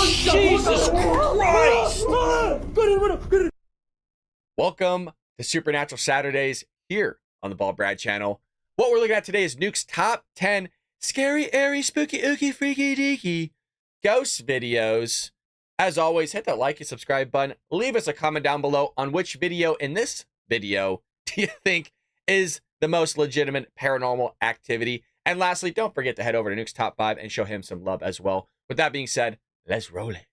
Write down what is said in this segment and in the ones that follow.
Jesus Christ! Welcome to Supernatural Saturdays here on the Bald Brad channel. What we're looking at today is Nuke's top 10 scary, airy, spooky, ooky, freaky, deeky ghost videos. As always, hit that like and subscribe button. Leave us a comment down below on which video in this video do you think is the most legitimate paranormal activity. And lastly, don't forget to head over to Nuke's top 5 and show him some love as well. With that being said, let's roll it.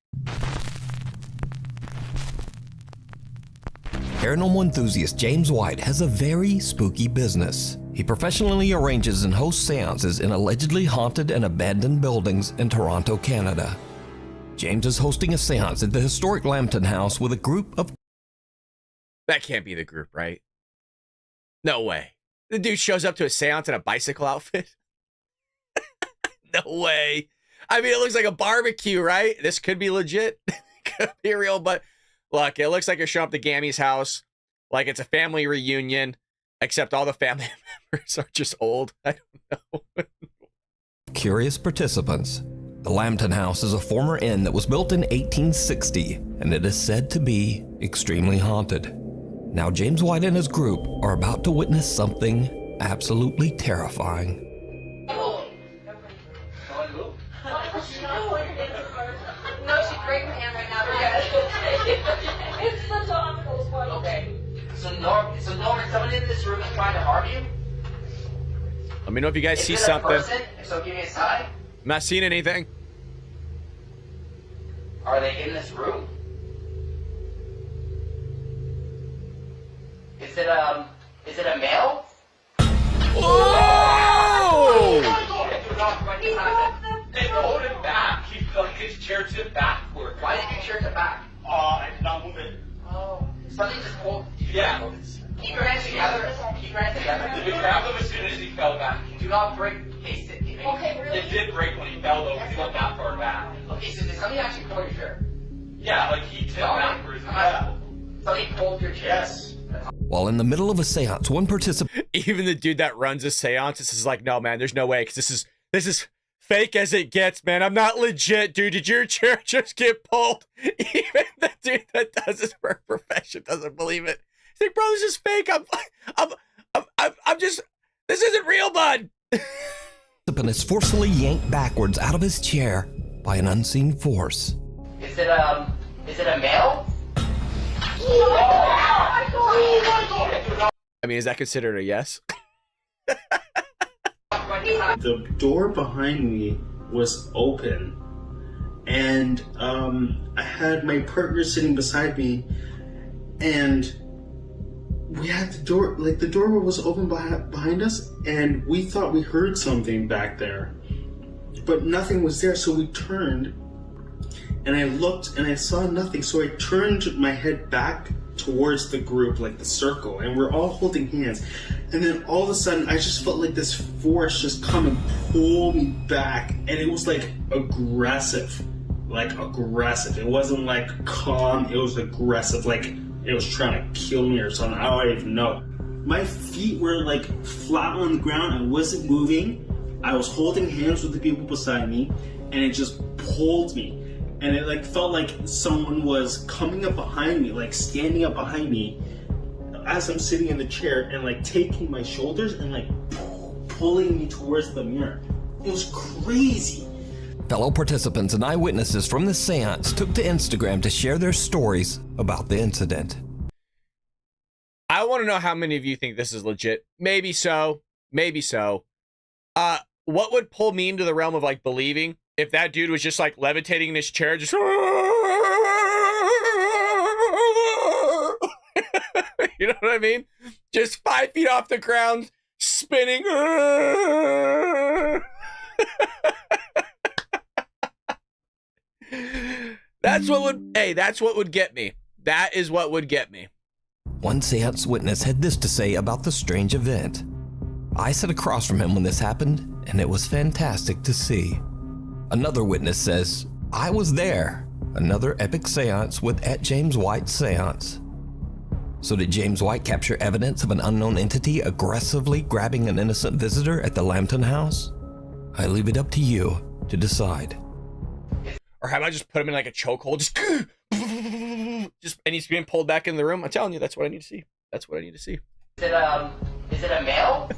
Paranormal enthusiast James White has a very spooky business. He professionally arranges and hosts seances in allegedly haunted and abandoned buildings in Toronto, Canada. James is hosting a seance at the historic Lambton House with a group of... That can't be the group, right? No way. The dude shows up to a seance in a bicycle outfit. No way. I mean, it looks like a barbecue, right? This could be legit. Could be real, but look, it looks like you're showing up to Gammy's house like it's a family reunion, except all the family members are just old. I don't know. Curious participants. The Lambton House is a former inn that was built in 1860, and it is said to be extremely haunted. Now, James White and his group are about to witness something absolutely terrifying. No, she's breaking my hand right now. It's the Domino's one. Okay. So Norman, someone in this room is trying to harm you? Let me know if you guys see Is it a something. person? If so, give me a sign. I'm not seeing anything. Are they in this room? Is it a male? Oh! They hold him back. He's like his chair tipped backward. Why did your chair to back? I did not move it. Oh. Something just pulled. Yeah. Keep your hands together. Keep your hands together. We grabbed him as soon as he fell back. Do not break. Okay, really? It did break when he fell though, because he went that far back. Okay, so did somebody actually pull your chair? Yeah, like he tipped backwards. Somebody pulled your chair? Yes. While in the middle of a seance, one participant... Even the dude that runs a seance is like, no, man, there's no way, because this is fake as it gets, man. I'm not legit, dude. Did your chair just get pulled? Even the dude that does this for a profession doesn't believe it. He's like, bro, this is fake. I'm just, this isn't real, bud. is forcefully yanked backwards out of his chair by an unseen force. Is it a male? I mean, is that considered a yes? The door behind me was open, and I had my partner sitting beside me, and we had the door, like the door was open behind us, and we thought we heard something back there, but nothing was there, so we turned, and I looked, and I saw nothing, so I turned my head back towards the group, like the circle, and we're all holding hands, and then all of a sudden I just felt like this force just come and pull me back, and it was like aggressive. It wasn't like calm, it was aggressive, like it was trying to kill me or something. I don't even know. My feet were like flat on the ground, I wasn't moving, I was holding hands with the people beside me, and it just pulled me. And it like felt like someone was coming up behind me, like standing up behind me as I'm sitting in the chair and like taking my shoulders and like pulling me towards the mirror. It was crazy. Fellow participants and eyewitnesses from the seance took to Instagram to share their stories about the incident. I want to know how many of you think this is legit. Maybe so. Maybe so. What would pull me into the realm of like believing if that dude was just like levitating in his chair, just you know what I mean? Just 5 feet off the ground, spinning. That's what would get me. That is what would get me. One seance witness had this to say about the strange event. I sat across from him when this happened, and it was fantastic to see. Another witness says, I was there. Another epic seance with @JamesWhite Seance. So did James White capture evidence of an unknown entity aggressively grabbing an innocent visitor at the Lambton House? I leave it up to you to decide. Or how about just put him in like a chokehold? Just and he's being pulled back in the room. I'm telling you, that's what I need to see. That's what I need to see. Is it a male?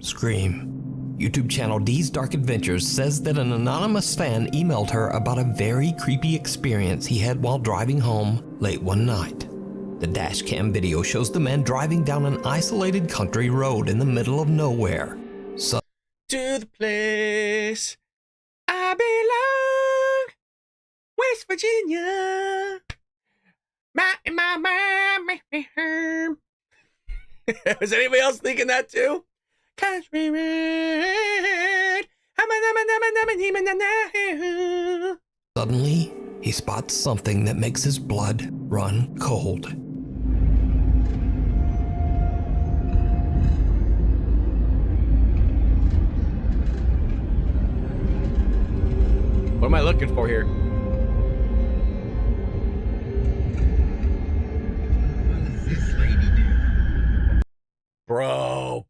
Scream. YouTube channel D's Dark Adventures says that an anonymous fan emailed her about a very creepy experience he had while driving home late one night. The dashcam video shows the man driving down an isolated country road in the middle of nowhere. So To the place I belong, West Virginia. My. Is anybody else thinking that too? Country road. suddenly, he spots something that makes his blood run cold. What am I looking for here? Bro.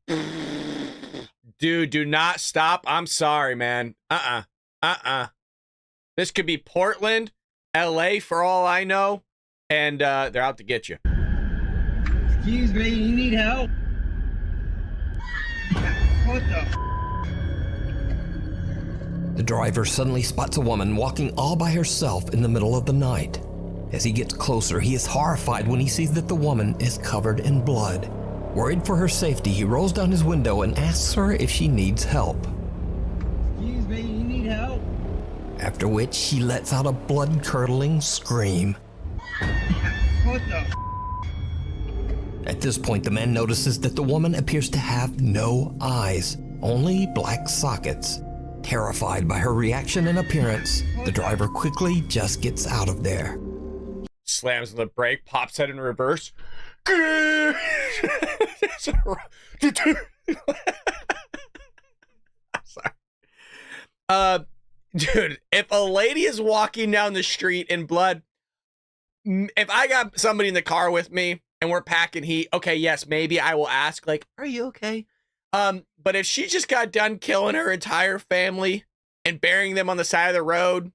Dude, do not stop. I'm sorry, man. This could be Portland, LA for all I know, and they're out to get you. Excuse me, you need help? What the? The driver suddenly spots a woman walking all by herself in the middle of the night. As he gets closer, he is horrified when he sees that the woman is covered in blood. Worried for her safety, he rolls down his window and asks her if she needs help. Excuse me, you need help? After which, she lets out a blood-curdling scream. What the? At this point, the man notices that the woman appears to have no eyes, only black sockets. Terrified by her reaction and appearance, the driver quickly just gets out of there. Slams on the brake, pops head in reverse. Sorry. Dude, if a lady is walking down the street in blood, if I got somebody in the car with me and we're packing heat, okay, yes, maybe I will ask, like, are you okay? But if she just got done killing her entire family and burying them on the side of the road,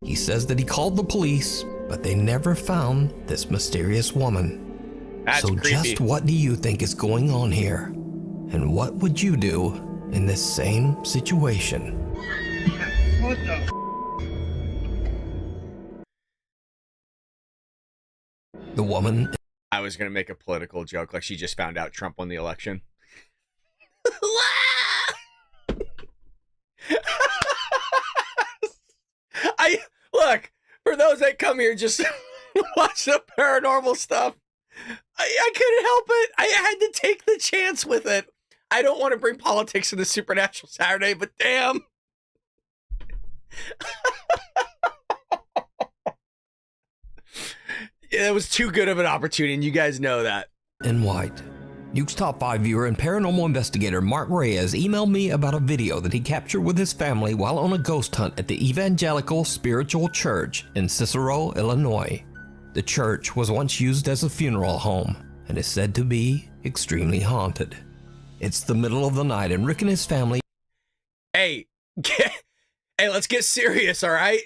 He says that he called the police, but they never found this mysterious woman. That's so creepy. just what do you think is going on here? And what would you do in this same situation? What the? The woman I was going to make a political joke, like she just found out Trump won the election. Look, for those that come here just watch the paranormal stuff, I couldn't help it. I had to take the chance with it. I don't want to bring politics into Supernatural Saturday, but damn. Yeah, it was too good of an opportunity, and you guys know that. in white. Nuke's Top 5 viewer and paranormal investigator Mark Reyes emailed me about a video that he captured with his family while on a ghost hunt at the Evangelical Spiritual Church in Cicero, Illinois. The church was once used as a funeral home and is said to be extremely haunted. It's the middle of the night and Rick and his family... Hey, let's get serious, all right?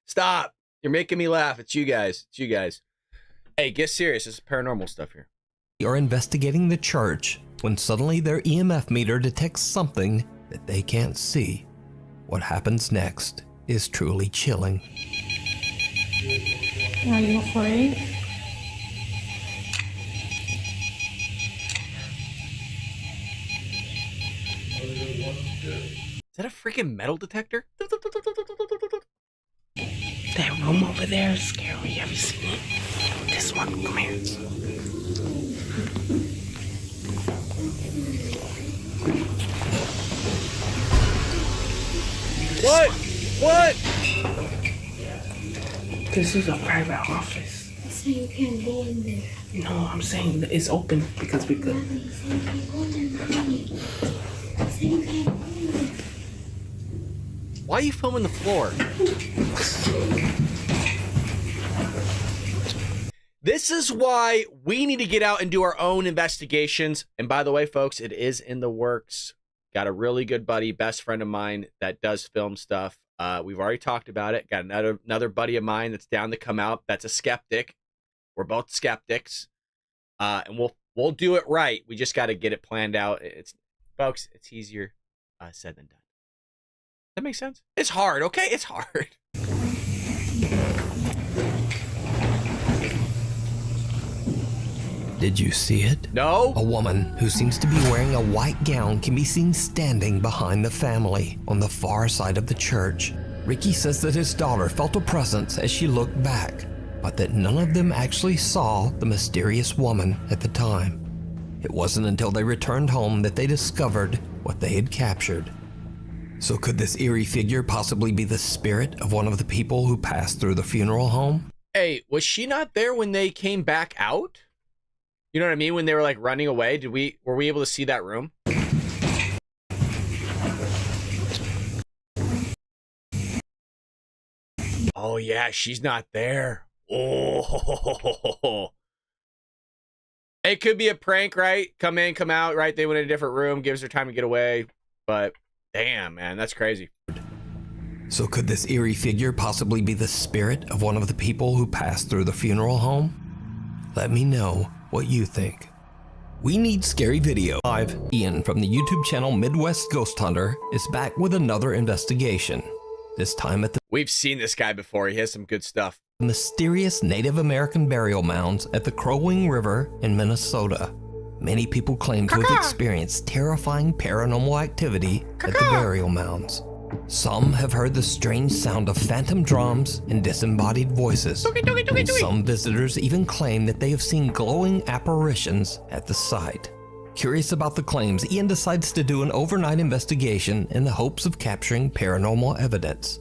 Stop. You're making me laugh. It's you guys. It's you guys. Hey, get serious. This is paranormal stuff here. are investigating the church when suddenly their EMF meter detects something that they can't see. What happens next is truly chilling. Are you afraid? Is that a freaking metal detector? That room over there is scary. Have you seen it? This one, come here. What? What? This is a private office. So you can't go in there. No, I'm saying that it's open because we could. So you can't go in there. So you can't go in there. Why are you filming the floor? This is why we need to get out and do our own investigations. And by the way, folks, it is in the works. Got a really good buddy, best friend of mine that does film stuff. We've already talked about it. Got another buddy of mine that's down to come out. That's a skeptic. We're both skeptics. And we'll do it right. We just got to get it planned out. Folks, it's easier said than done. That makes sense? It's hard, okay? It's hard. Did you see it? No. A woman who seems to be wearing a white gown can be seen standing behind the family on the far side of the church. Ricky says that his daughter felt a presence as she looked back, but that none of them actually saw the mysterious woman at the time. It wasn't until they returned home that they discovered what they had captured. So could this eerie figure possibly be the spirit of one of the people who passed through the funeral home? Hey, was she not there when they came back out? You know what I mean? When they were like running away, were we able to see that room? Oh yeah, she's not there. Oh, it could be a prank, right? Come in, come out, right? They went in a different room, gives her time to get away. But damn, man, that's crazy. So could this eerie figure possibly be the spirit of one of the people who passed through the funeral home? Let me know what you think. We need scary video. Ian from the YouTube channel Midwest Ghost Hunter is back with another investigation. This time at the We've seen this guy before. He has some good stuff. mysterious Native American burial mounds at the Crow Wing River in Minnesota. Many people claim to have experienced terrifying paranormal activity at the burial mounds. Some have heard the strange sound of phantom drums and disembodied voices. And some visitors even claim that they have seen glowing apparitions at the site. Curious about the claims, Ian decides to do an overnight investigation in the hopes of capturing paranormal evidence.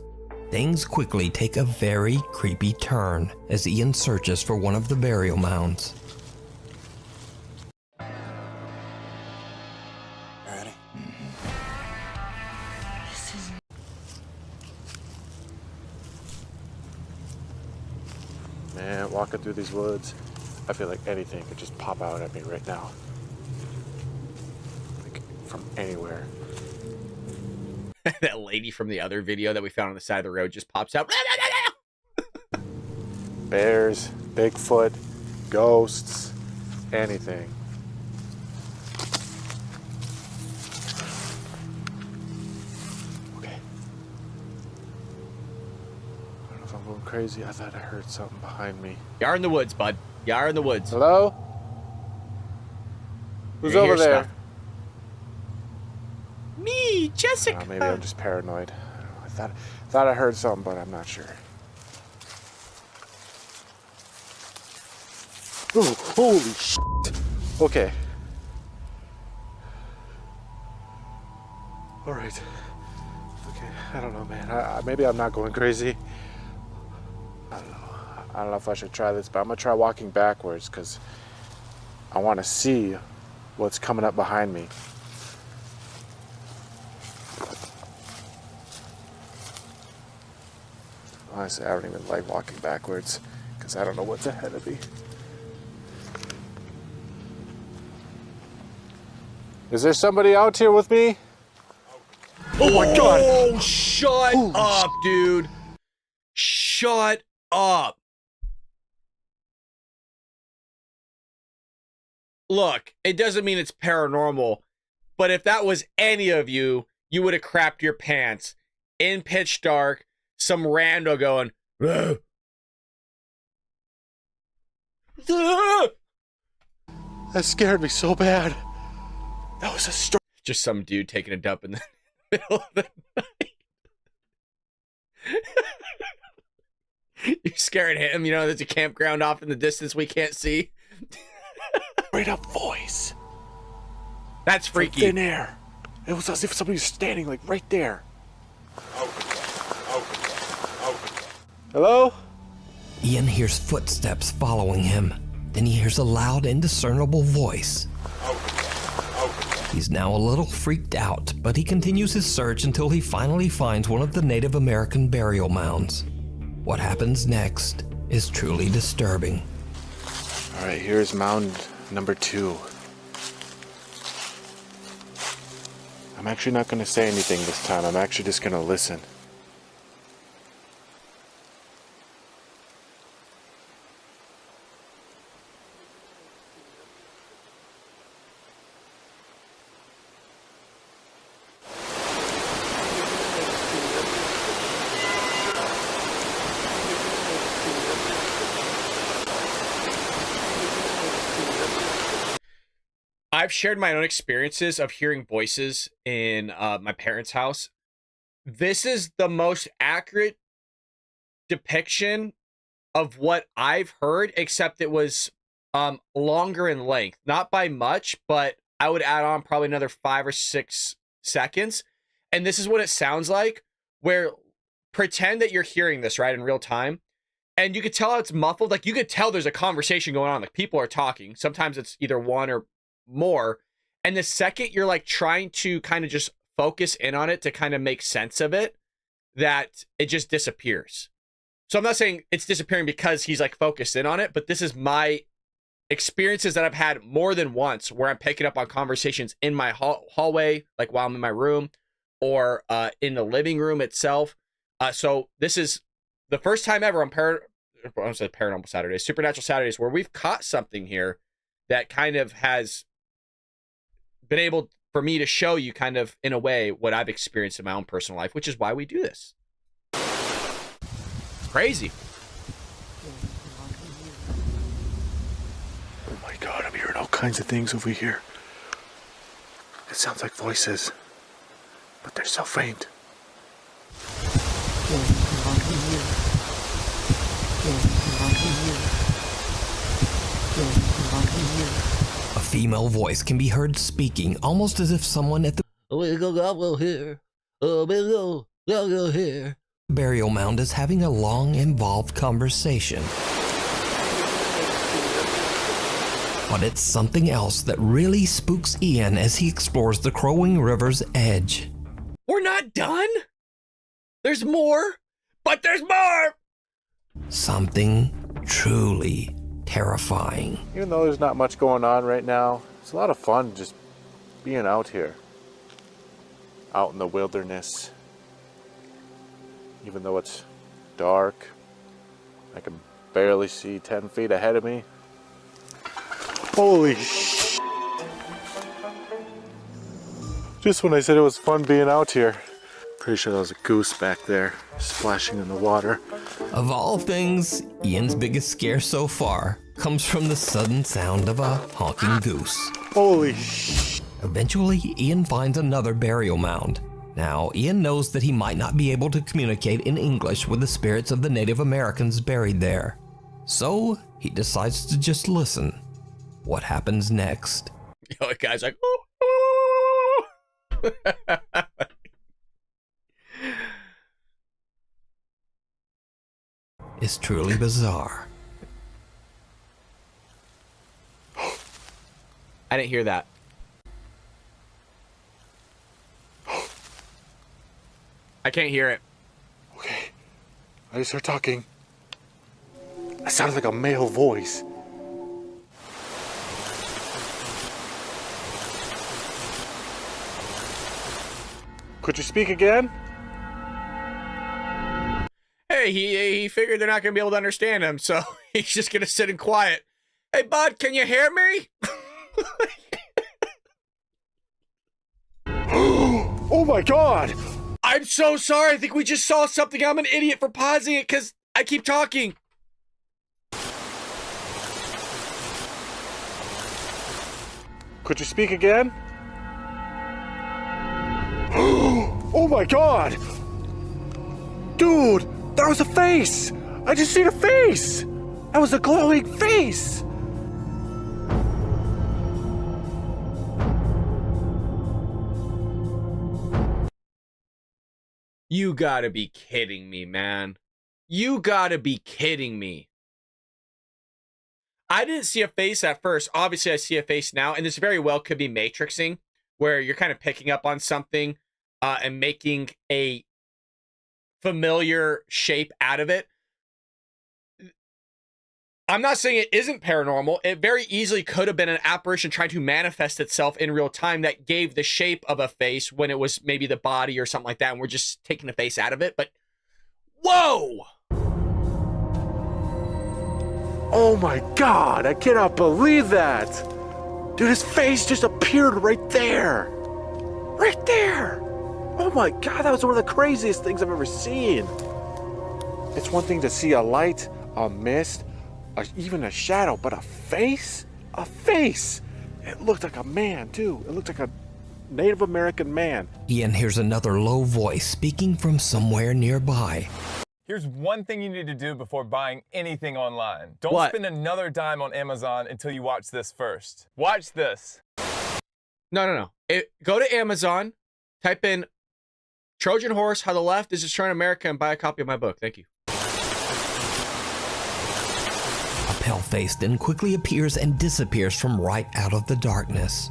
Things quickly take a very creepy turn as Ian searches for one of the burial mounds. Ready? Man, walking through these woods, I feel like anything could just pop out at me right now. Like, from anywhere. That lady from the other video that we found on the side of the road just pops out. Bears, Bigfoot, ghosts, anything. Okay. I don't know if I'm going crazy. I thought I heard something behind me. You are in the woods, bud. You are in the woods. Hello? Who's You hear over there? stuff. Me, Jessica. Maybe I'm just paranoid. I thought I heard something, but I'm not sure. Oh, holy shit. Okay. All right. Okay, I don't know, man. Maybe I'm not going crazy. I don't know. I don't know if I should try this, but I'm gonna try walking backwards because I want to see what's coming up behind me. Honestly, I don't even like walking backwards because I don't know what's ahead of me. Is there somebody out here with me? Oh my god! Oh, shut up, dude. Shut up. Look, it doesn't mean it's paranormal, but if that was any of you, you would have crapped your pants in pitch dark. Some rando going, "Ugh." That scared me so bad. That was a story. Just some dude taking a dump in the middle of the night. You're scaring him, you know, there's a campground off in the distance we can't see. Straight up voice. That's From freaky. thin air. It was as if somebody was standing like right there. Hello? Ian hears footsteps following him. Then he hears a loud, indiscernible voice. He's now a little freaked out, but he continues his search until he finally finds one of the Native American burial mounds. What happens next is truly disturbing. Alright, here's mound number 2. I'm actually not going to say anything this time. I'm actually just going to listen. I've shared my own experiences of hearing voices in my parents' house. This is the most accurate depiction of what I've heard, except it was longer in length. Not by much, but I would add on probably another 5 or 6 seconds. And this is what it sounds like, where pretend that you're hearing this, right, in real time. And you could tell it's muffled. Like, you could tell there's a conversation going on. Like, people are talking. Sometimes it's either one or more. And the second you're like trying to kind of just focus in on it to kind of make sense of it, that it just disappears. So I'm not saying it's disappearing because he's like focused in on it, but this is my experiences that I've had more than once where I'm picking up on conversations in my hallway, like while I'm in my room, or in the living room itself. So this is the first time ever on Paranormal Saturdays, Supernatural Saturdays, where we've caught something here that kind of has been able for me to show you kind of in a way what I've experienced in my own personal life, which is why we do this. It's crazy. Oh my god, I'm hearing all kinds of things over here. It sounds like voices, but they're so faint. A female voice can be heard speaking almost as if someone at the burial mound is having a long, involved conversation. But it's something else that really spooks Ian as he explores the Crowing River's edge. We're not done. There's more, but there's more. Something truly terrifying. Even though there's not much going on right now, it's a lot of fun just being out here. Out in the wilderness. Even though it's dark, I can barely see 10 feet ahead of me. Holy sh! Just when I said it was fun being out here. Pretty sure that was a goose back there, splashing in the water. Of all things, Ian's biggest scare so far comes from the sudden sound of a honking goose. Holy sh! Eventually, Ian finds another burial mound. Now, Ian knows that he might not be able to communicate in English with the spirits of the Native Americans buried there. So, he decides to just listen. What happens next? The guy's like, oh. Is truly bizarre. I didn't hear that. I can't hear it. Okay, I just start talking. That sounds like a male voice. Could you speak again? Hey, he figured they're not going to be able to understand him, so he's just going to sit in quiet. Hey, bud, can you hear me? Oh my god! I'm so sorry. I think we just saw something. I'm an idiot for pausing it because I keep talking. Could you speak again? Oh my god! Dude, that was a face! I just seen a face! That was a glowing face! You gotta be kidding me, man. You gotta be kidding me. I didn't see a face at first. Obviously, I see a face now, and this very well could be matrixing, where you're kind of picking up on something and making a familiar shape out of it. I'm not saying it isn't paranormal. It very easily could have been an apparition trying to manifest itself in real time that gave the shape of a face when it was maybe the body or something like that, and we're just taking the face out of it. But whoa! Oh my God, I cannot believe that. Dude, his face just appeared right there. Right there. Oh my God, that was one of the craziest things I've ever seen. It's one thing to see a light, a mist, even a shadow, but a face? A face! It looked like a man, too. It looked like a Native American man. Ian hears another low voice speaking from somewhere nearby. Here's one thing you need to do before buying anything online. Don't What? spend another dime on Amazon until you watch this first. Watch this. No. Go to Amazon, type in Trojan horse, how the left is destroying America, and buy a copy of my book. Thank you. A pale face then quickly appears and disappears from right out of the darkness.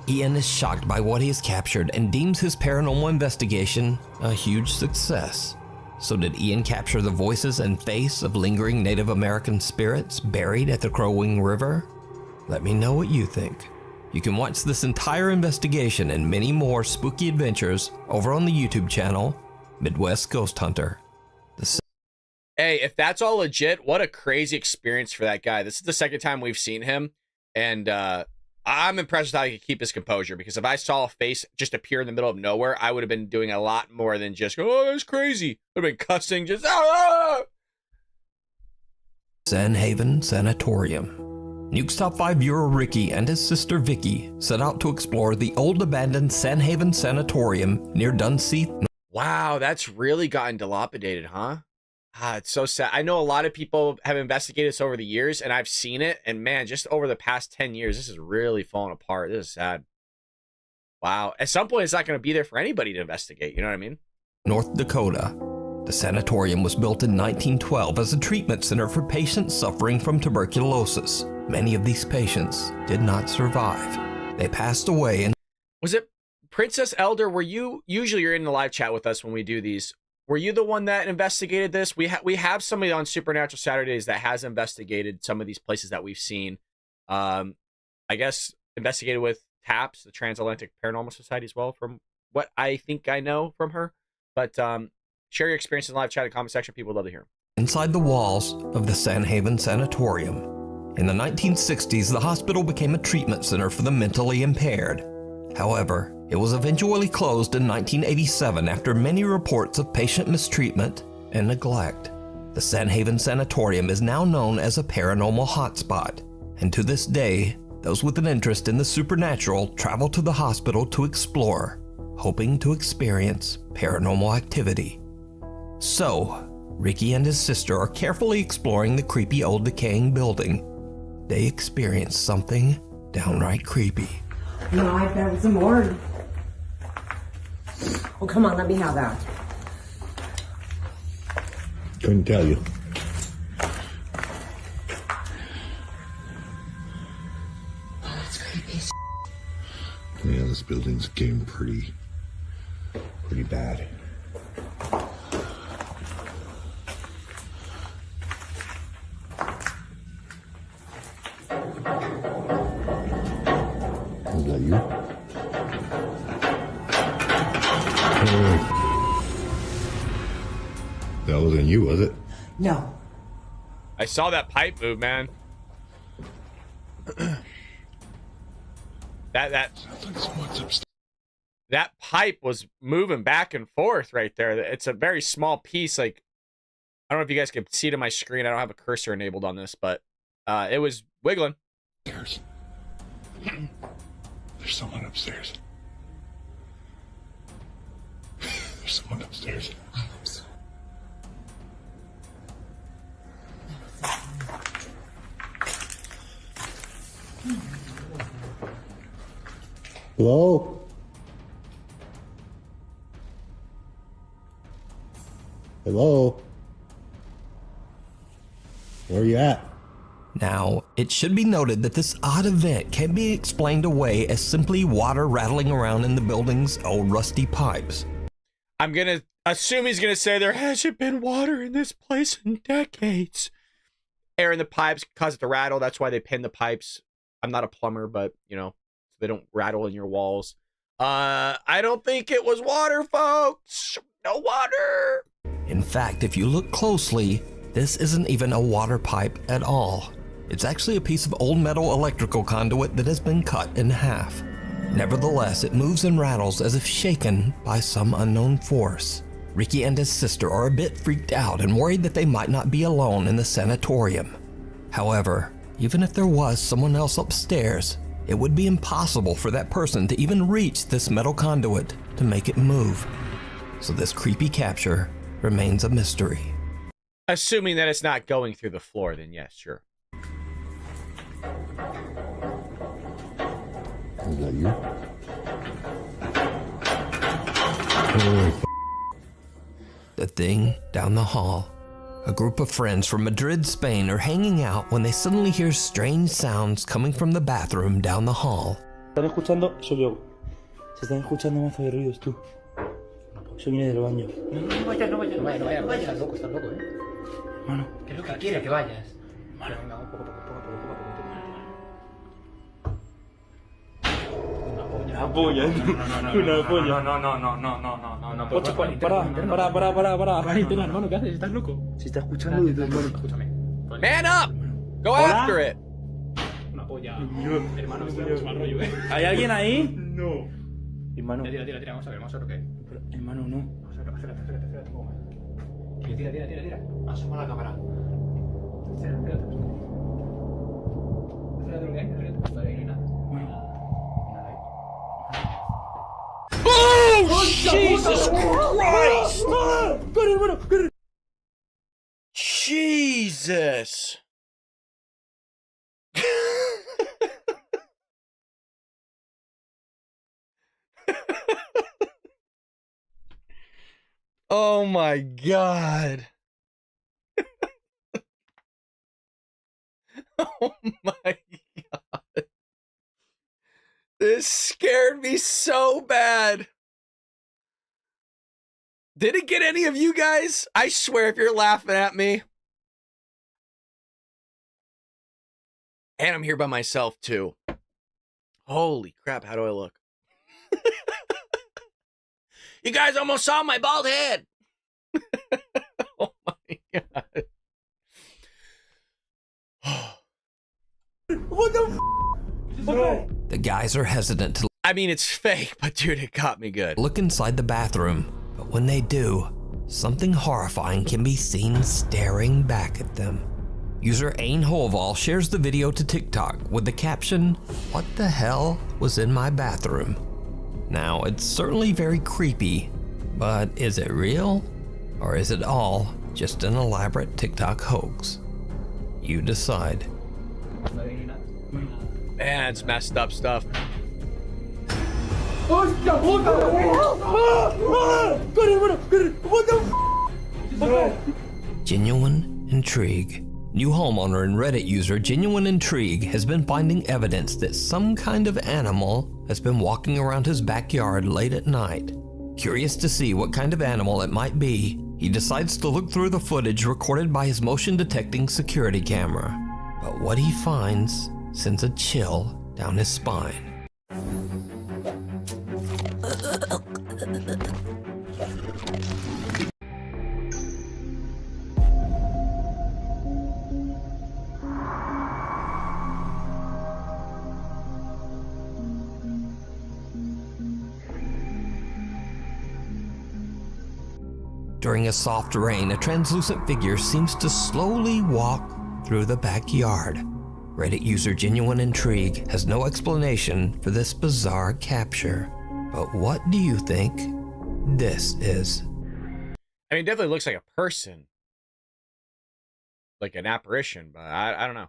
Ian is shocked by what he has captured and deems his paranormal investigation a huge success. So did Ian capture the voices and face of lingering Native American spirits buried at the Crow Wing River? Let me know what you think. You can watch this entire investigation and many more spooky adventures over on the YouTube channel, Midwest Ghost Hunter. Hey, if that's all legit, what a crazy experience for that guy. This is the second time we've seen him, and I'm impressed with how he could keep his composure, because if I saw a face just appear in the middle of nowhere, I would have been doing a lot more than just go, oh, that's crazy. I would have been cussing, just, ah! Sanhaven Sanatorium. Nuke's top 5 viewer Ricky and his sister Vicky set out to explore the old abandoned Sanhaven Sanatorium near Dunseith. Wow, that's really gotten dilapidated, huh? It's so sad. I know a lot of people have investigated this over the years, and I've seen it, and man, just over the past 10 years, this is really falling apart. This is sad. Wow. At some point, it's not going to be there for anybody to investigate. You know what I mean? North Dakota. The sanatorium was built in 1912 as a treatment center for patients suffering from tuberculosis. Many of these patients did not survive. They passed away in... Was it Princess Elder? Were you, usually you're in the live chat with us when we do these. Were you the one that investigated this? We have somebody on Supernatural Saturdays that has investigated some of these places that we've seen. I guess investigated with TAPS, the Transatlantic Paranormal Society, as well, from what I think I know from her. But share your experiences in the live chat and comment section. People would love to hear. Inside the walls of the Sanhaven Sanatorium. In the 1960s, the hospital became a treatment center for the mentally impaired. However, it was eventually closed in 1987 after many reports of patient mistreatment and neglect. The Sanhaven Sanatorium is now known as a paranormal hotspot, and to this day, those with an interest in the supernatural travel to the hospital to explore, hoping to experience paranormal activity. So, Ricky and his sister are carefully exploring the creepy old decaying building. They experience something downright creepy. No, I bet it was a morgue. Oh, come on, let me have that. Couldn't tell you. Oh, that's creepy. Yeah, this building's getting pretty bad. Was that you? That wasn't you, was it? No. I saw that pipe move, man. That pipe was moving back and forth right there. It's a very small piece. Like, I don't know if you guys can see it on my screen. I don't have a cursor enabled on this, but it was wiggling. There's someone upstairs. There's someone upstairs. I hope so. Hello? Hello? Where are you at? Now, it should be noted that this odd event can be explained away as simply water rattling around in the building's old rusty pipes. I'm going to assume he's going to say there hasn't been water in this place in decades. air in the pipes cause it to rattle. That's why they pin the pipes. I'm not a plumber, but you know, so they don't rattle in your walls. I don't think it was water, folks. No water. In fact, if you look closely, this isn't even a water pipe at all. It's actually a piece of old metal electrical conduit that has been cut in half. Nevertheless, it moves and rattles as if shaken by some unknown force. Ricky and his sister are a bit freaked out and worried that they might not be alone in the sanatorium. However, even if there was someone else upstairs, it would be impossible for that person to even reach this metal conduit to make it move. So this creepy capture remains a mystery. Assuming that it's not going through the floor, then yes, sure. Is that you? The thing down the hall. A group of friends from Madrid, Spain are hanging out when they suddenly hear strange sounds coming from the bathroom down the hall. ¿Están escuchando? Soy yo. Se están escuchando mazo de ruidos, tú. Eso viene del baño. No vayas, estás loco, Mano. ¿Qué es lo que quiere que vayas? Mano. Poco. Una polla. Una polla. No. Para. Hermano, ¿qué haces? ¿Estás loco? Se está escuchando desde el baño. Escúchame. Man up! Go after it! Una polla. Hermano, esto es mal rollo, ¿Hay alguien ahí? No. Hermano. Tira, vamos a ver lo que es. Hermano, no. Acércate. Tira. Asoma la cámara. Acércate lo que hay, todavía no hay nada. Oh, Jesus Christ! Corre, hermano, corre. Jesus! Oh my God. Oh my God. This scared me so bad. Did it get any of you guys? I swear if you're laughing at me. And I'm here by myself too. Holy crap, how do I look? You guys almost saw my bald head. Oh my God. What the f? The guys are hesitant to I mean, it's fake, but dude, it got me good. look inside the bathroom, but when they do, something horrifying can be seen staring back at them. User Ain Holval shares the video to TikTok with the caption, "What the hell was in my bathroom?" Now, it's certainly very creepy, but is it real? Or is it all just an elaborate TikTok hoax? You decide. Man, it's messed up stuff. ¡Hostia puta! ¡Corre, hermano! ¡Corre! What the f? Genuine Intrigue. New homeowner and Reddit user Genuine Intrigue has been finding evidence that some kind of animal has been walking around his backyard late at night. Curious to see what kind of animal it might be, he decides to look through the footage recorded by his motion detecting security camera. But what he finds sends a chill down his spine. During a soft rain, a translucent figure seems to slowly walk through the backyard. Reddit user Genuine Intrigue has no explanation for this bizarre capture. But what do you think this is? I mean, it definitely looks like a person. Like an apparition, but I don't know.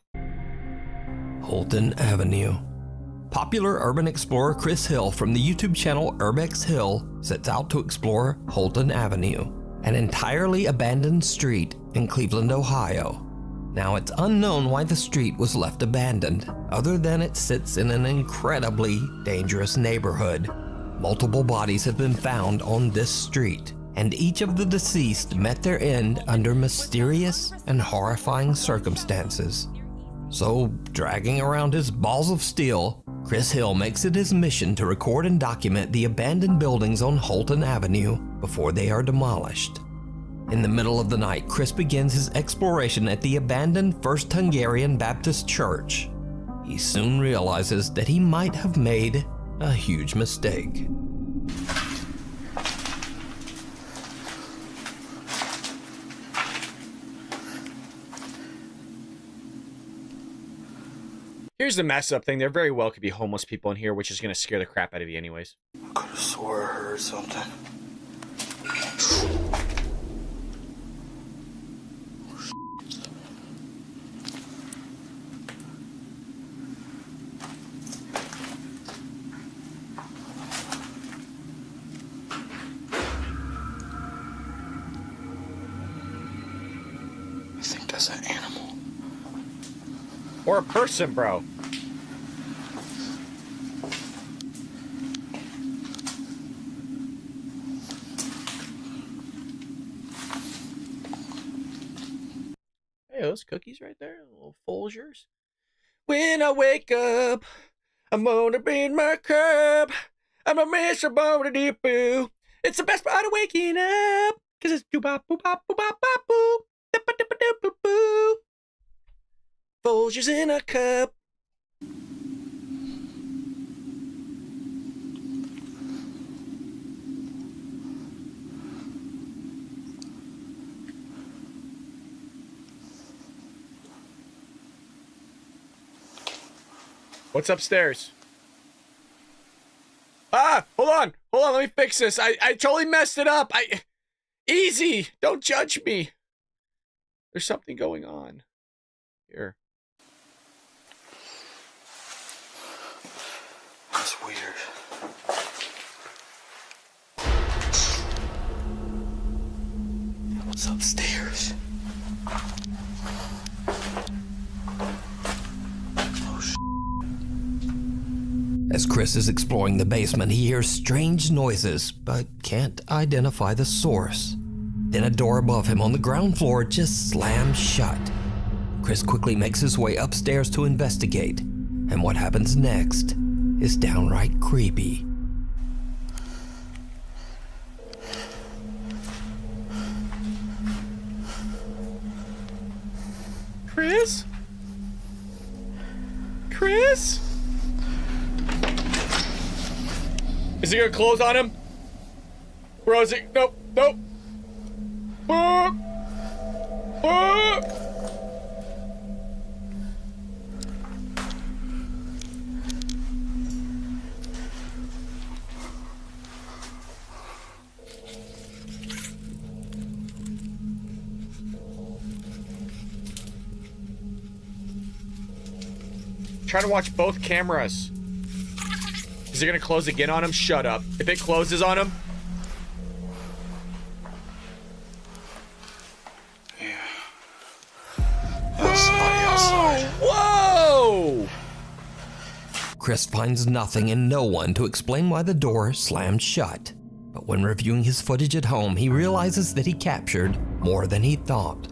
Holton Avenue. Popular urban explorer Chris Hill from the YouTube channel Urbex Hill sets out to explore Holton Avenue, an entirely abandoned street in Cleveland, Ohio. Now, it's unknown why the street was left abandoned, other than it sits in an incredibly dangerous neighborhood. Multiple bodies have been found on this street, and each of the deceased met their end under mysterious and horrifying circumstances. So, dragging around his balls of steel, Chris Hill makes it his mission to record and document the abandoned buildings on Holton Avenue before they are demolished. In the middle of the night, Chris begins his exploration at the abandoned First Hungarian Baptist Church. He soon realizes that he might have made a huge mistake. Here's the mess up thing. There very well could be homeless people in here, which is going to scare the crap out of you anyways. I could have swore I heard something. I think that's an animal. Or a person, bro. Hey, those cookies right there, little Folgers. When I wake up, I'm gonna be in my crib. I'm a miserable deep boo. It's the best part of waking up, 'cause it's doo bop boo bop boo bop bop boo. Dippa dippa dippa boo. Folgers in a cup. What's upstairs? Ah, hold on, let me fix this. I totally messed it up. Easy, don't judge me. There's something going on here. That's weird. What's upstairs? As Chris is exploring the basement, he hears strange noises, but can't identify the source. Then a door above him on the ground floor just slams shut. Chris quickly makes his way upstairs to investigate, and what happens next is downright creepy. Chris? Chris? Is it gonna close on him? Bro, is it? Nope, nope. Try to watch both cameras. Is it gonna close again on him? Shut up. If it closes on him. Yeah. There's somebody outside. Whoa! Chris finds nothing and no one to explain why the door slammed shut. But when reviewing his footage at home, he realizes that he captured more than he thought.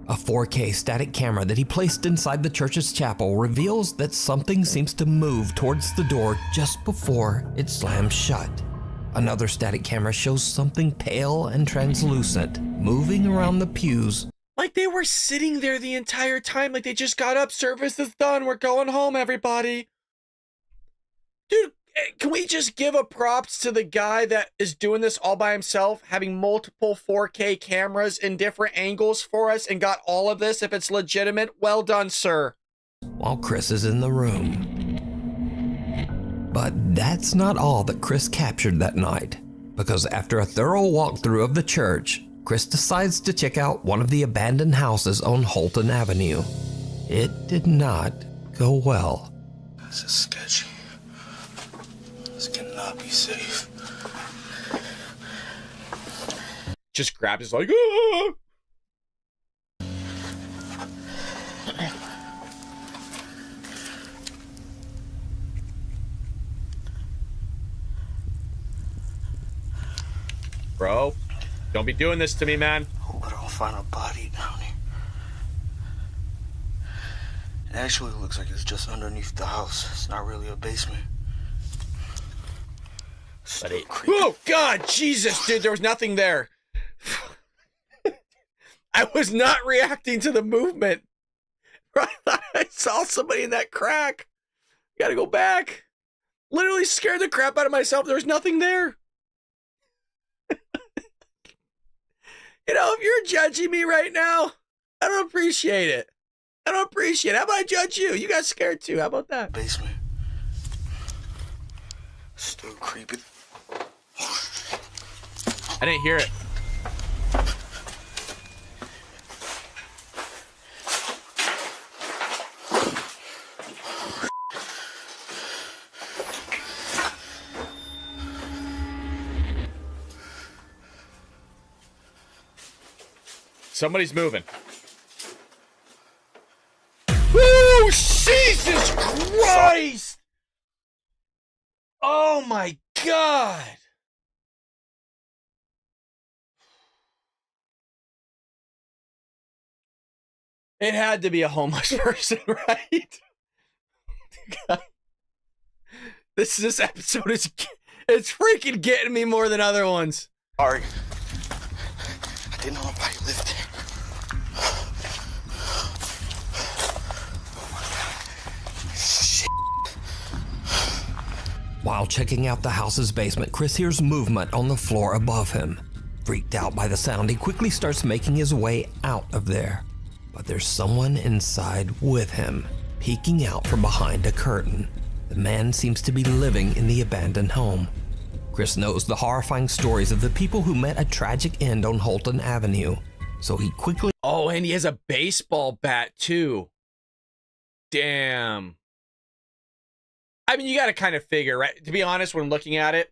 A 4K static camera that he placed inside the church's chapel reveals that something seems to move towards the door just before it slams shut. Another static camera shows something pale and translucent moving around the pews. Like they were sitting there the entire time, like they just got up, service is done, we're going home, everybody. Dude, can we just give a props to the guy that is doing this all by himself, having multiple 4K cameras in different angles for us and got all of this if it's legitimate? Well done, sir. While Chris is in the room. But that's not all that Chris captured that night, because after a thorough walkthrough of the church, Chris decides to check out one of the abandoned houses on Holton Avenue. It did not go well. This is sketchy. This cannot be safe. Just grabbed his like, ah! Bro, Don't be doing this to me, man. Oh, but I'll find a body down here. It actually looks like it's just underneath the house. It's not really a basement. Oh, God, Jesus, dude, there was nothing there. I was not reacting to the movement. I saw somebody in that crack. Gotta go back. Literally scared the crap out of myself. There was nothing there. You know, if you're judging me right now, I don't appreciate it. I don't appreciate it. How about I judge you? You got scared too. How about that? Basement. Still creepy. I didn't hear it. Somebody's moving. Woo! Jesus Christ! Oh my God! It had to be a homeless person, right? God. This episode is it's freaking getting me more than other ones. Sorry. I didn't know nobody lived there. While checking out the house's basement, Chris hears movement on the floor above him. Freaked out by the sound, he quickly starts making his way out of there. But there's someone inside with him, peeking out from behind a curtain. The man seems to be living in the abandoned home. Chris knows the horrifying stories of the people who met a tragic end on Holton Avenue, so he quickly... Oh, and he has a baseball bat too. Damn. I mean, you got to kind of figure, right? To be honest, when looking at it,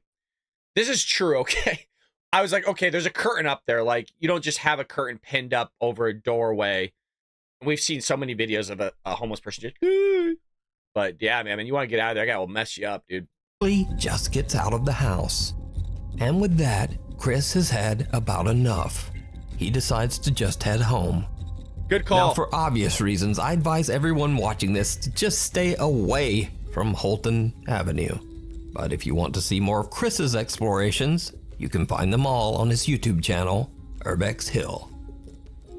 this is true, okay? I was like, okay, there's a curtain up there. Like, you don't just have a curtain pinned up over a doorway. We've seen so many videos of a homeless person just... But yeah, man, you want to get out of there, that guy will mess you up, dude. He just gets out of the house. And with that, Chris has had about enough. He decides to just head home. Good call. Now, for obvious reasons, I advise everyone watching this to just stay away from Holton Avenue. But if you want to see more of Chris's explorations, you can find them all on his YouTube channel, Urbex Hill.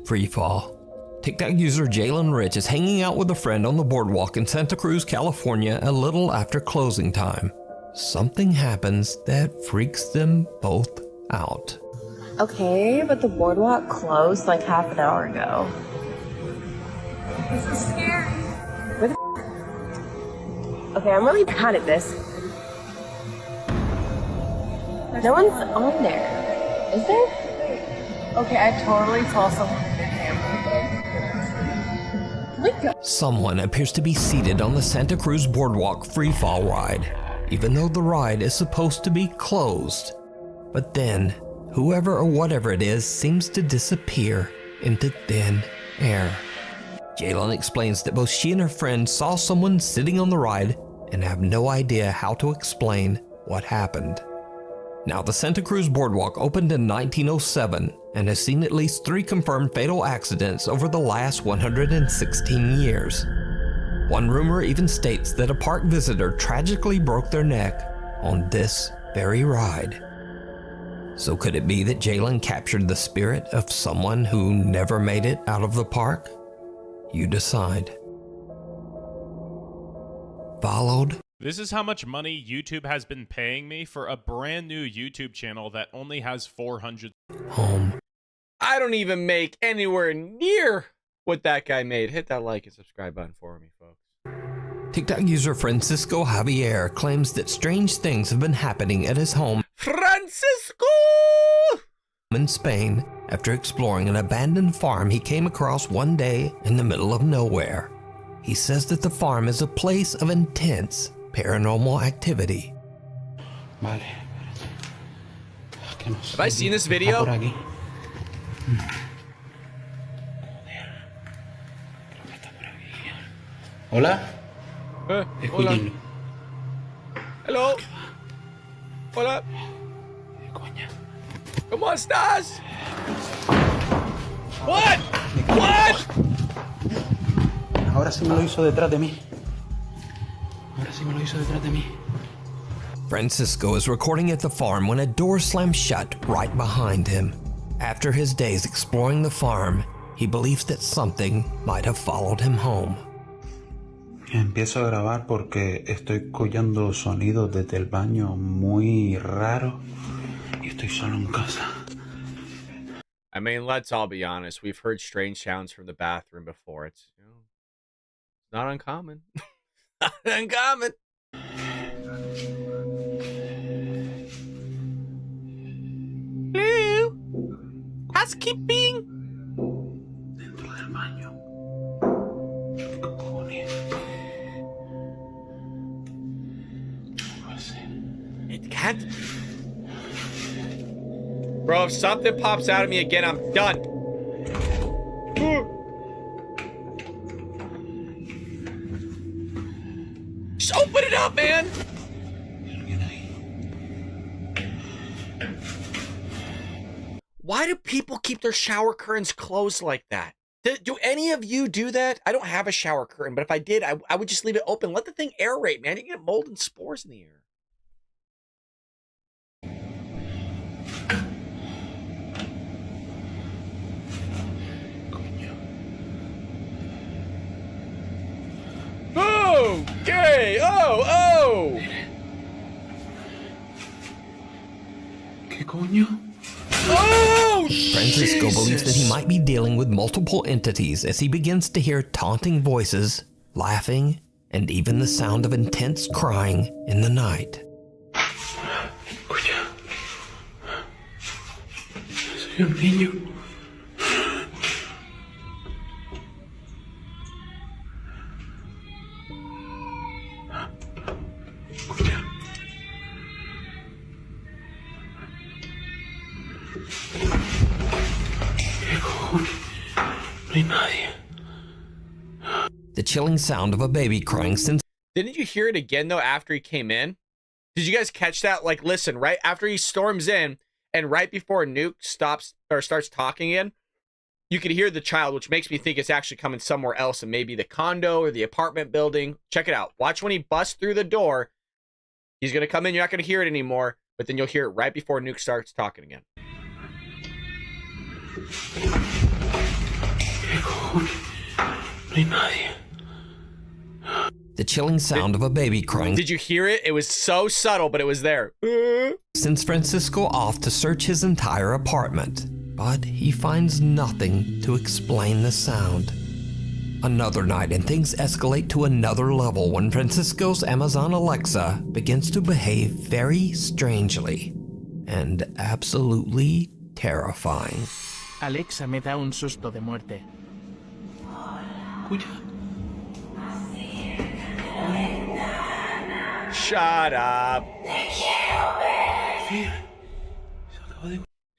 Freefall. TikTok user Jalen Rich is hanging out with a friend on the boardwalk in Santa Cruz, California a little after closing time. Something happens that freaks them both out. Okay, but the boardwalk closed like half an hour ago. This is scary. Where the Okay, I'm really bad at this. No one's on there. Is there? Okay, I totally saw someone with their camera. Someone appears to be seated on the Santa Cruz Boardwalk freefall ride, even though the ride is supposed to be closed. But then, whoever or whatever it is seems to disappear into thin air. Jalen explains that both she and her friend saw someone sitting on the ride and have no idea how to explain what happened. Now, the Santa Cruz Boardwalk opened in 1907 and has seen at least 3 confirmed fatal accidents over the last 116 years. One rumor even states that a park visitor tragically broke their neck on this very ride. So could it be that Jalen captured the spirit of someone who never made it out of the park? You decide. Followed. This is how much money YouTube has been paying me for a brand new YouTube channel that only has 400. Home. I don't even make anywhere near what that guy made. Hit that like and subscribe button for me, folks. TikTok user Francisco Javier claims that strange things have been happening at his home Francisco in Spain after exploring an abandoned farm he came across one day in the middle of nowhere. He says that the farm is a place of intense paranormal activity. Have I seen this video? Hola. Hola. Hello. Hola. ¿Cómo estás? What? What? Ahora sí me lo hizo detrás de mí. Ahora sí me lo hizo detrás de mí. Francisco is recording at the farm when a door slams shut right behind him. After his days exploring the farm, he believes that something might have followed him home. Empiezo a grabar porque estoy oyendo sonidos desde el baño muy raros y estoy solo en casa. I mean, let's all be honest. We've heard strange sounds from the bathroom before. It's, you know, not uncommon. Not uncommon. Hello? Housekeeping? Dentro del baño. ¿Qué cojones? It can't. Bro, if something pops out of me again, I'm done. Just open it up, man. Why do people keep their shower curtains closed like that? Do any of you do that? I don't have a shower curtain, but if I did, I would just leave it open. Let the thing aerate, man. You can get mold and spores in the air. Okay. Oh. ¿Qué coño? Oh, Francisco believes that he might be dealing with multiple entities as he begins to hear taunting voices, laughing, and even the sound of intense crying in the night. Escucha. Soy un niño. The chilling sound of a baby crying since. Didn't you hear it again, though, after he came in? Did you guys catch that? Like, listen, right after he storms in and right before Nuke stops or starts talking again, you could hear the child, which makes me think it's actually coming somewhere else and maybe the condo or the apartment building. Check it out. Watch when he busts through the door. He's going to come in. You're not going to hear it anymore, but then you'll hear it right before Nuke starts talking again. The chilling sound of a baby crying. Did you hear it? It was so subtle, but it was there. Sends Francisco off to search his entire apartment, but he finds nothing to explain the sound. Another night, and things escalate to another level when Francisco's Amazon Alexa begins to behave very strangely and absolutely terrifying. Alexa me da un susto de muerte. Shut up.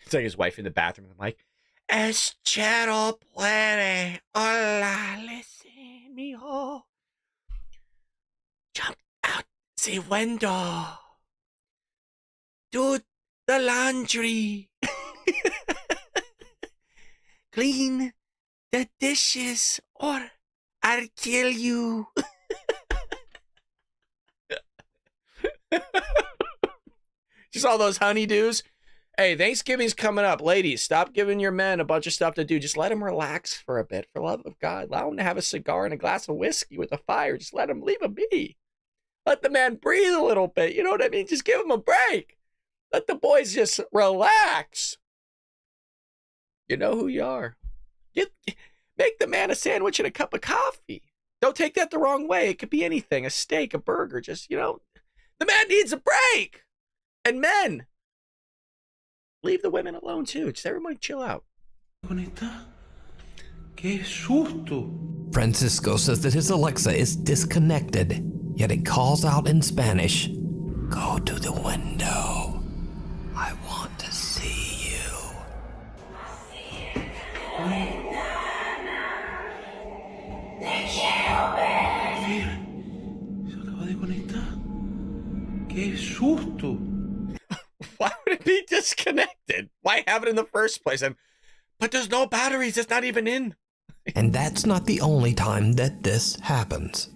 It's like his wife in the bathroom. I'm like, Eschero puede. Hola, listen, mijo. Jump out the window. Do the laundry. Clean the dishes or I'll kill you. Just all those honeydews. Hey, Thanksgiving's coming up. Ladies, stop giving your men a bunch of stuff to do. Just let them relax for a bit, for the love of God. Allow them to have a cigar and a glass of whiskey with a fire. Just let them leave them be. Let the man breathe a little bit. You know what I mean? Just give him a break. Let the boys just relax. You know who you are. Make the man a sandwich and a cup of coffee. Don't take that the wrong way. It could be anything. A steak, a burger. Just, you know, the man needs a break. And men, leave the women alone too. Just everybody chill out. ¡Qué susto! Francisco says that his Alexa is disconnected, yet it calls out in Spanish, "Go to the window. I want to see you." ¡Qué susto! Why would would it be disconnected? Why have it in the first place? But there's no batteries. It's not even in. And that's not the only time that this happens.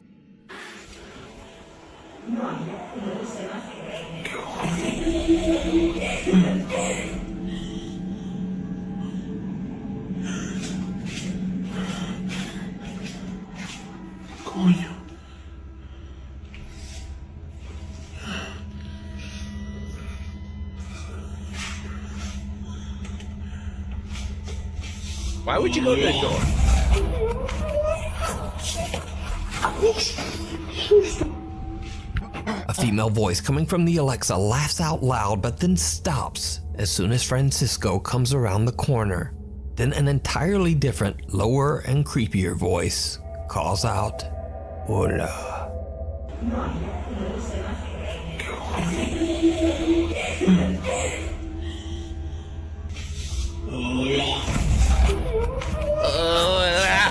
Coño. Why would you go to the door? A female voice coming from the Alexa laughs out loud but then stops as soon as Francisco comes around the corner. Then an entirely different, lower and creepier voice calls out, "Hola."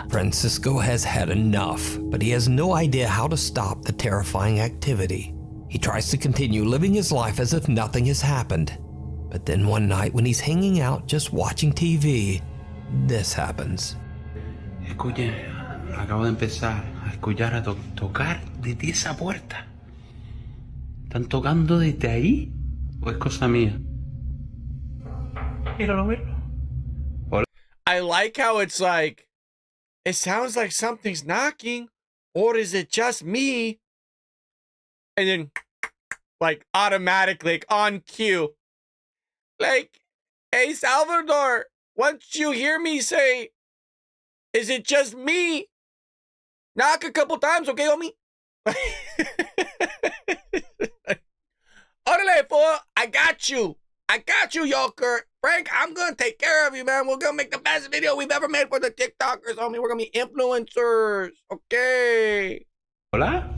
Francisco has had enough, but he has no idea how to stop the terrifying activity. He tries to continue living his life as if nothing has happened. But then one night when he's hanging out just watching TV, this happens. Escuchen, acabo de empezar a escuchar a tocar desde esa puerta. ¿Están tocando desde ahí? ¿O es cosa mía? Míralo, míralo. Hola. I like how it's like, it sounds like something's knocking, or is it just me? And then, like, automatically, like, on cue, like, hey, Salvador, once you hear me say, is it just me? Knock a couple times, okay, homie? Orale, fool, I got you. I got you, Yoker. Frank, I'm going to take care of you, man. We're going to make the best video we've ever made for the TikTokers, homie. We're going to be influencers. Okay. Hola.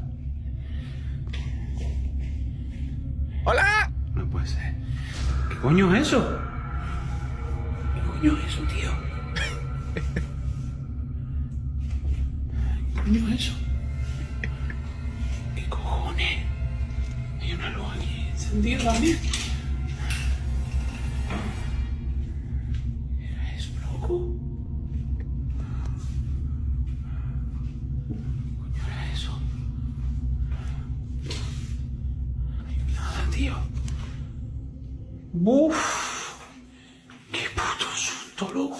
Hola. No puede ser. ¿Qué coño es eso? ¿Qué coño es eso, tío? ¿Qué coño es eso? ¿Qué cojones? Hay una luz aquí encendida también. ¿Es loco? ¿Qué coño era eso? Nada, tío. Uf. Qué puto susto, loco.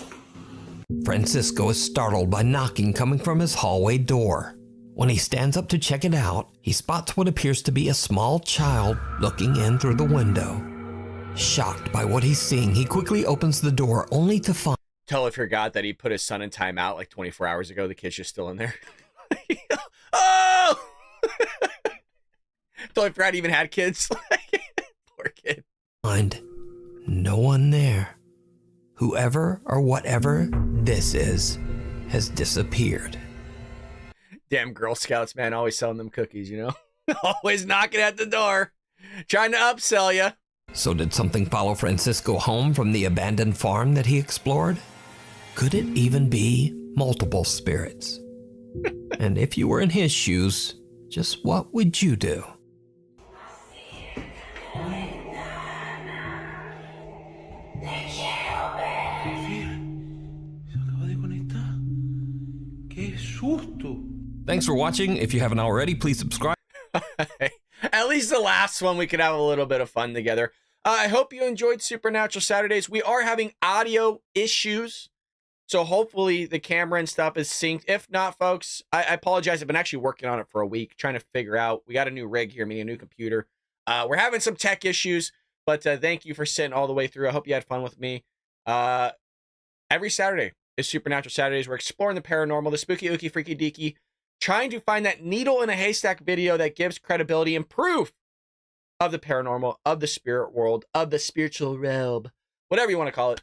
Francisco is startled by knocking coming from his hallway door. When he stands up to check it out, he spots what appears to be a small child looking in through the window. Shocked by what he's seeing, he quickly opens the door only to find... Totally forgot that he put his son in timeout like 24 hours ago. The kid's just still in there. Oh! Totally forgot he even had kids. Poor kid. Find no one there. Whoever or whatever this is has disappeared. Damn Girl Scouts, man, always selling them cookies, you know? Always knocking at the door, trying to upsell you. So did something follow Francisco home from the abandoned farm that he explored? Could it even be multiple spirits? And if you were in his shoes, just what would you do? Thanks for watching. If you haven't already, please subscribe. At least the last one, we could have a little bit of fun together. I hope you enjoyed Supernatural Saturdays. We are having audio issues, so hopefully the camera and stuff is synced. If not, folks, I apologize. I've been actually working on it for a week, trying to figure out. We got a new rig here, meaning a new computer. We're having some tech issues, but thank you for sitting all the way through. I hope you had fun with me. Every Saturday is Supernatural Saturdays. We're exploring the paranormal, the spooky, ooky, freaky, deeky, trying to find that needle in a haystack video that gives credibility and proof of the paranormal, of the spirit world, of the spiritual realm, whatever you want to call it.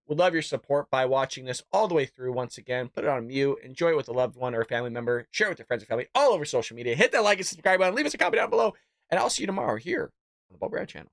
Would love your support by watching this all the way through. Once again, put it on mute, enjoy it with a loved one or a family member, share it with your friends and family all over social media. Hit that like and subscribe button, leave us a comment down below, and I'll see you tomorrow here on the Ball Brad channel.